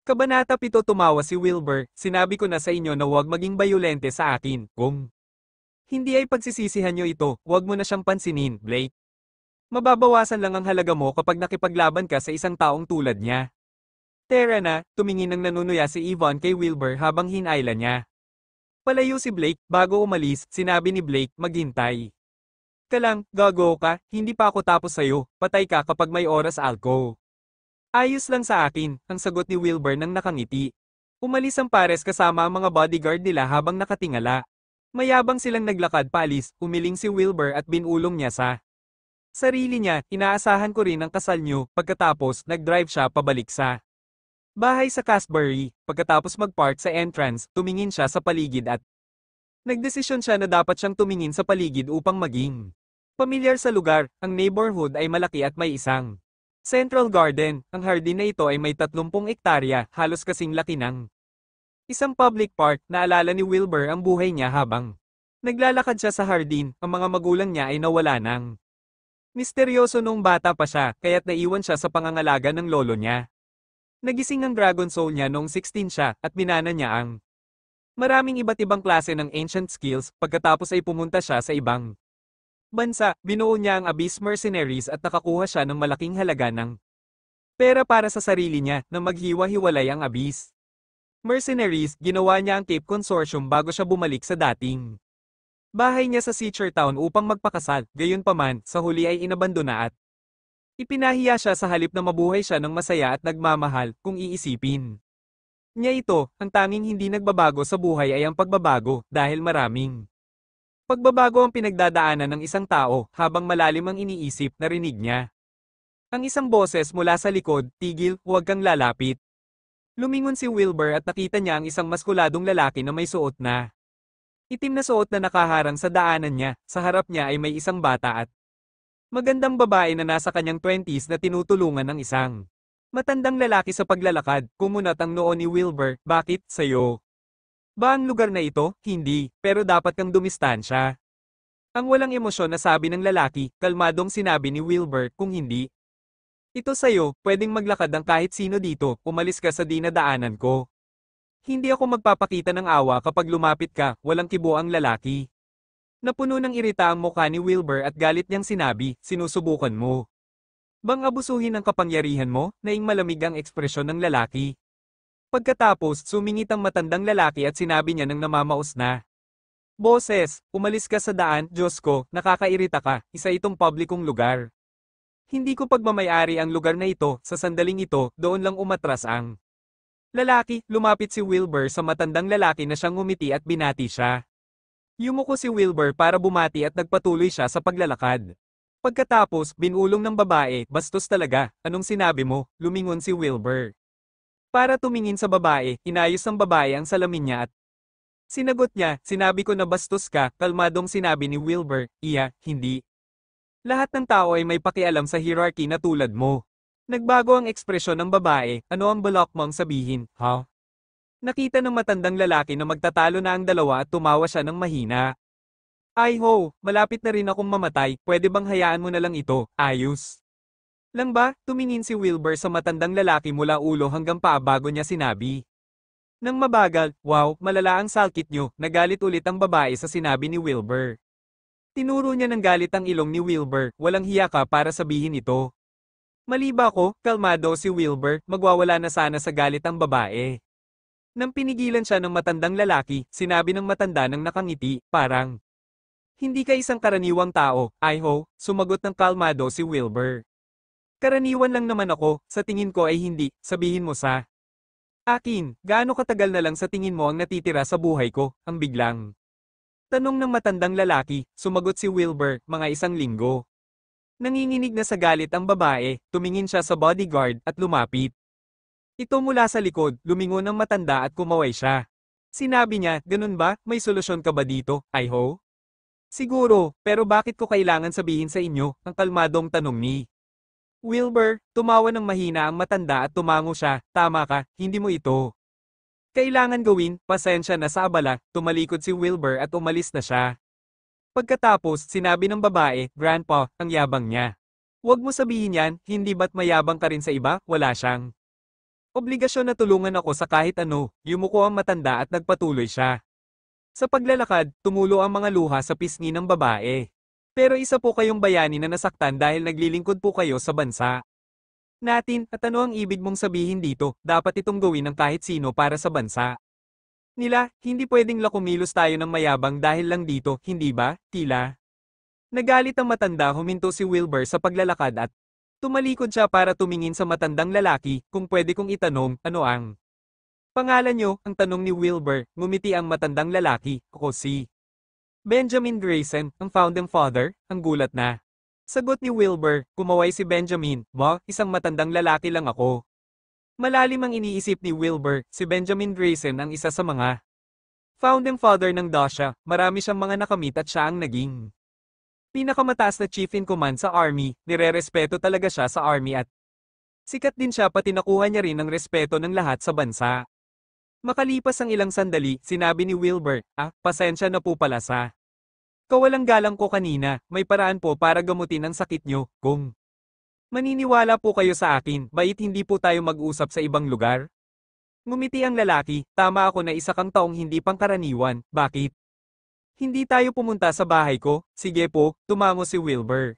Kabanata 7 Tumawa si Wilbur, sinabi ko na sa inyo na huwag maging bayolente sa akin, kung hindi ay pagsisisihan nyo ito, huwag mo na siyang pansinin, Blake. Mababawasan lang ang halaga mo kapag nakipaglaban ka sa isang taong tulad niya. Tara na, tumingin ng nanunuya si Yvonne kay Wilbur habang hinayla niya. Palayo si Blake, bago umalis, sinabi ni Blake, maghintay. Ka lang, gago ka, hindi pa ako tapos sa'yo, patay ka kapag may oras alko. Ayos lang sa akin, ang sagot ni Wilbur nang nakangiti. Umalis ang pares kasama ang mga bodyguard nila habang nakatingala. Mayabang silang naglakad paalis, umiling si Wilbur at binulong niya sa sarili niya. Inaasahan ko rin ang kasal niyo. Pagkatapos, nag-drive siya pabalik sa bahay sa Casbury. Pagkatapos mag-park sa entrance, tumingin siya sa paligid at nagdesisyon siya na dapat siyang tumingin sa paligid upang maging pamilyar sa lugar. Ang neighborhood ay malaki at may isang Central Garden. Ang hardin na ito ay may 30 ektarya, halos kasing laki ng isang public park. Naalala ni Wilbur ang buhay niya habang naglalakad siya sa hardin. Ang mga magulang niya ay nawala ng misteryoso noong bata pa siya, kaya't naiwan siya sa pangangalaga ng lolo niya. Nagising ang Dragon Soul niya noong 16 siya at minana niya ang maraming iba't ibang klase ng ancient skills. Pagkatapos ay pumunta siya sa ibang bansa, binuo niya ang Abyss Mercenaries at nakakuha siya ng malaking halaga ng pera para sa sarili niya na maghiwa-hiwalay ang Abyss Mercenaries. Ginawa niya ang Cape Consortium bago siya bumalik sa dating bahay niya sa Seacher Town upang magpakasal. Gayunpaman, sa huli ay inabandona at ipinahiya siya sa halip na mabuhay siya ng masaya at nagmamahal. Kung iisipin niya ito, ang tanging hindi nagbabago sa buhay ay ang pagbabago, dahil maraming pagbabago ang pinagdadaanan ng isang tao. Habang malalim ang iniisip, narinig niya ang isang boses mula sa likod, tigil, huwag kang lalapit. Lumingon si Wilbur at nakita niya ang isang maskuladong lalaki na may suot na itim na suot na nakaharang sa daanan niya. Sa harap niya ay may isang bata at magandang babae na nasa kanyang 20s na tinutulungan ng isang matandang lalaki sa paglalakad. Kumunat ang noo ni Wilbur, bakit, sayo ba ang lugar na ito? Hindi, pero dapat kang dumistansya. Ang walang emosyon na sabi ng lalaki, kalmadong sinabi ni Wilbur, kung hindi ito sayo, pwedeng maglakad ang kahit sino dito. Umalis ka sa dinadaanan ko. Hindi ako magpapakita ng awa kapag lumapit ka. Walang kibo ang lalaki. Napuno ng irita ang mukha ni Wilbur at galit niyang sinabi, sinusubukan mo bang abusuhin ang kapangyarihan mo? Naing malamig ang ekspresyon ng lalaki. Pagkatapos, sumingit ang matandang lalaki at sinabi niya ng namamaos na, Boses, umalis ka sa daan. Diyos ko, nakakairita ka. Isa itong publikong lugar. Hindi ko pagmamayari ang lugar na ito. Sa sandaling ito, doon lang umatras ang lalaki. Lumapit si Wilbur sa matandang lalaki na siyang ngumiti at binati siya. Yumuko si Wilbur para bumati at nagpatuloy siya sa paglalakad. Pagkatapos, binulong ng babae, bastos talaga. Anong sinabi mo? Lumingon si Wilbur. Para tumingin sa babae, inayos ng babae ang salamin niya at sinagot niya, sinabi ko na bastos ka. Kalmadong sinabi ni Wilbur, iya, hindi. Lahat ng tao ay may pakialam sa hierarchy na tulad mo. Nagbago ang ekspresyon ng babae. Ano ang balak mong sabihin, ha? Nakita ng matandang lalaki na magtatalo na ang dalawa at tumawa siya ng mahina. Ay ho, malapit na rin akong mamatay. Pwede bang hayaan mo na lang ito? Ayos lang ba? Tumingin si Wilbur sa matandang lalaki mula ulo hanggang paa bago niya sinabi. Nang mabagal, wow, malala ang salkit nyo. Nagalit ulit ang babae sa sinabi ni Wilbur. Tinuro niya ng galit ang ilong ni Wilbur. Walang hiya ka para sabihin ito. Mali ba ako? Kalmado si Wilbur. Magwawala na sana sa galit ang babae. Nang pinigilan siya ng matandang lalaki, sinabi ng matanda nang nakangiti, parang hindi ka isang karaniwang tao. Ay ho, sumagot ng kalmado si Wilbur. Karaniwan lang naman ako. Sa tingin ko ay hindi. Sabihin mo sa akin, gaano katagal na lang sa tingin mo ang natitira sa buhay ko? Ang biglang tanong ng matandang lalaki. Sumagot si Wilbur, mga 1 linggo. Nanginginig na sa galit ang babae, tumingin siya sa bodyguard at lumapit. Ito mula sa likod, lumingon ang matanda at kumaway siya. Sinabi niya, ganun ba? May solusyon ka ba dito? Ay ho? Siguro, pero bakit ko kailangan sabihin sa inyo? Ang kalmadong tanong ni Wilbur. Tumawa ng mahina ang matanda at tumango siya. Tama ka, hindi mo ito kailangan gawin. Pasensya na sa abala. Tumalikod si Wilbur at umalis na siya. Pagkatapos, sinabi ng babae, Grandpa, ang yabang niya. Huwag mo sabihin yan, hindi ba't mayabang ka rin sa iba? Wala siyang Obligasyon na tulungan ako sa kahit ano, yumuko ang matanda at nagpatuloy siya. Sa paglalakad, tumulo ang mga luha sa pisngi ng babae. Pero isa po kayong bayani na nasaktan dahil naglilingkod po kayo sa bansa natin at ano ang ibig mong sabihin dito, dapat itong gawin ng kahit sino para sa bansa nila, hindi pwedeng lakumilos tayo ng mayabang dahil lang dito, hindi ba, tila? Nagalit ang matanda huminto si Wilbur sa paglalakad at tumalikod siya para tumingin sa matandang lalaki kung pwede kong itanong, ano ang pangalan niyo, ang tanong ni Wilbur, ngumiti ang matandang lalaki, ako si Benjamin Grayson, ang founding father, ang gulat na. Sagot ni Wilbur, kumaway si Benjamin, isang matandang lalaki lang ako. Malalim ang iniisip ni Wilbur, si Benjamin Grayson ang isa sa mga founding father ng Dasha, marami siyang mga nakamit at siya ang naging pinakamataas na chief in command sa army, nirerespeto talaga siya sa army at sikat din siya pati nakuha niya rin ang respeto ng lahat sa bansa. Makalipas ang ilang sandali, sinabi ni Wilbur, pasensya na po pala sa kawalang galang ko kanina, may paraan po para gamutin ang sakit niyo, kung maniniwala po kayo sa akin, bait hindi po tayo mag-usap sa ibang lugar? Ngumiti ang lalaki, tama ako na isa kang taong hindi pangkaraniwan, bakit? Hindi tayo pumunta sa bahay ko, sige po, tumango si Wilbur.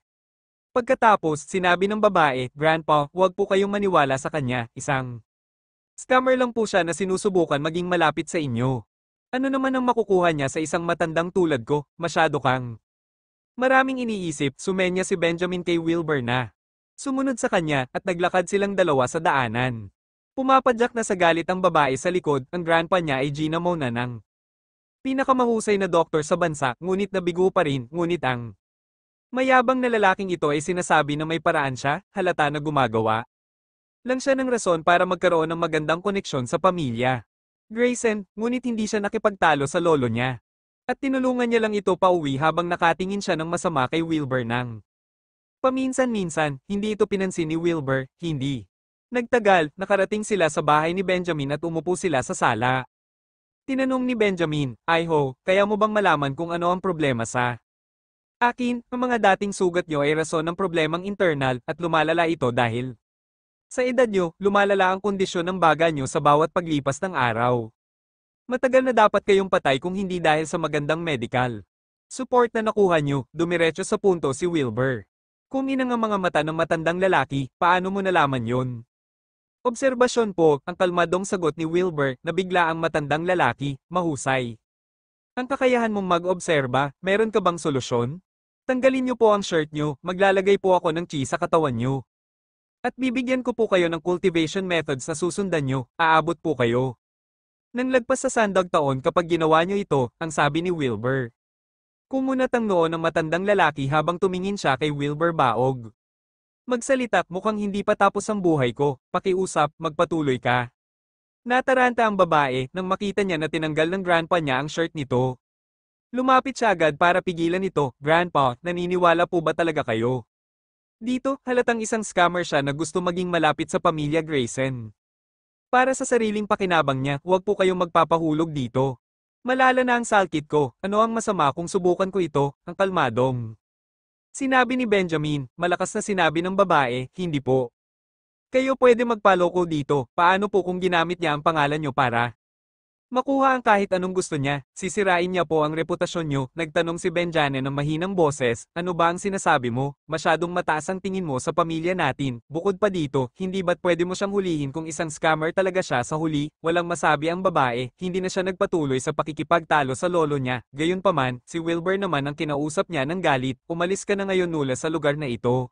Pagkatapos, sinabi ng babae, Grandpa, huwag po kayong maniwala sa kanya, isang scammer lang po siya na sinusubukan maging malapit sa inyo. Ano naman ang makukuha niya sa isang matandang tulad ko, masyado kang maraming iniisip, sumenya si Benjamin kay Wilbur na sumunod sa kanya at naglakad silang dalawa sa daanan. Pumapadyak na sa galit ang babae sa likod, ang grandpa niya ay Gina Mona ng pinakamahusay na doktor sa bansa, ngunit nabigo pa rin, ngunit ang mayabang na lalaking ito ay sinasabi na may paraan siya, halata na gumagawa lang siya ng rason para magkaroon ng magandang koneksyon sa pamilya Grayson, ngunit hindi siya nakipagtalo sa lolo niya. At tinulungan niya lang ito pauwi habang nakatingin siya ng masama kay Wilbur ng paminsan-minsan, hindi ito pinansin ni Wilbur, hindi. Nagtagal, nakarating sila sa bahay ni Benjamin at umupo sila sa sala. Tinanong ni Benjamin, kaya mo bang malaman kung ano ang problema sa akin, ang mga dating sugat nyo ay rason ng problemang internal at lumalala ito dahil sa edad nyo, lumalala ang kondisyon ng baga nyo sa bawat paglipas ng araw. Matagal na dapat kayong patay kung hindi dahil sa magandang medical support na nakuha nyo, dumiretso sa punto si Wilbur. Kung inang ang mga mata ng matandang lalaki, paano mo nalaman yon? Obserbasyon po, ang kalmadong sagot ni Wilbur na bigla ang matandang lalaki, mahusay. Ang kakayahan mong mag-obserba, meron ka bang solusyon? Tanggalin niyo po ang shirt niyo, maglalagay po ako ng cheese sa katawan niyo. At bibigyan ko po kayo ng cultivation methods na susundan niyo, aabot po kayo. Nang lagpas sa sandag taon kapag ginawa niyo ito, ang sabi ni Wilbur. Kumunat ang noo ng matandang lalaki habang tumingin siya kay Wilbur Baog. Magsalita, mukhang hindi pa tapos ang buhay ko, pakiusap, magpatuloy ka. Nataranta ang babae nang makita niya na tinanggal ng grandpa niya ang shirt nito. Lumapit siya agad para pigilan ito, Grandpa, naniniwala po ba talaga kayo? Dito, halatang isang scammer siya na gusto maging malapit sa pamilya Grayson. Para sa sariling pakinabang niya, huwag po kayong magpapahulog dito. Malala na ang salkit ko, ano ang masama kung subukan ko ito, ang kalmadong sinabi ni Benjamin, malakas na sinabi ng babae, hindi po. Kayo pwede magpaloko dito, paano po kung ginamit niya ang pangalan nyo para makuha ang kahit anong gusto niya, sisirain niya po ang reputasyon nyo, nagtanong si Benjane ng mahinang boses, ano ba ang sinasabi mo, masyadong mataas ang tingin mo sa pamilya natin, bukod pa dito, hindi ba't pwede mo siyang hulihin kung isang scammer talaga siya sa huli, walang masabi ang babae, hindi na siya nagpatuloy sa pakikipagtalo sa lolo niya, gayunpaman, si Wilbur naman ang kinausap niya ng galit, umalis ka na ngayon nula sa lugar na ito.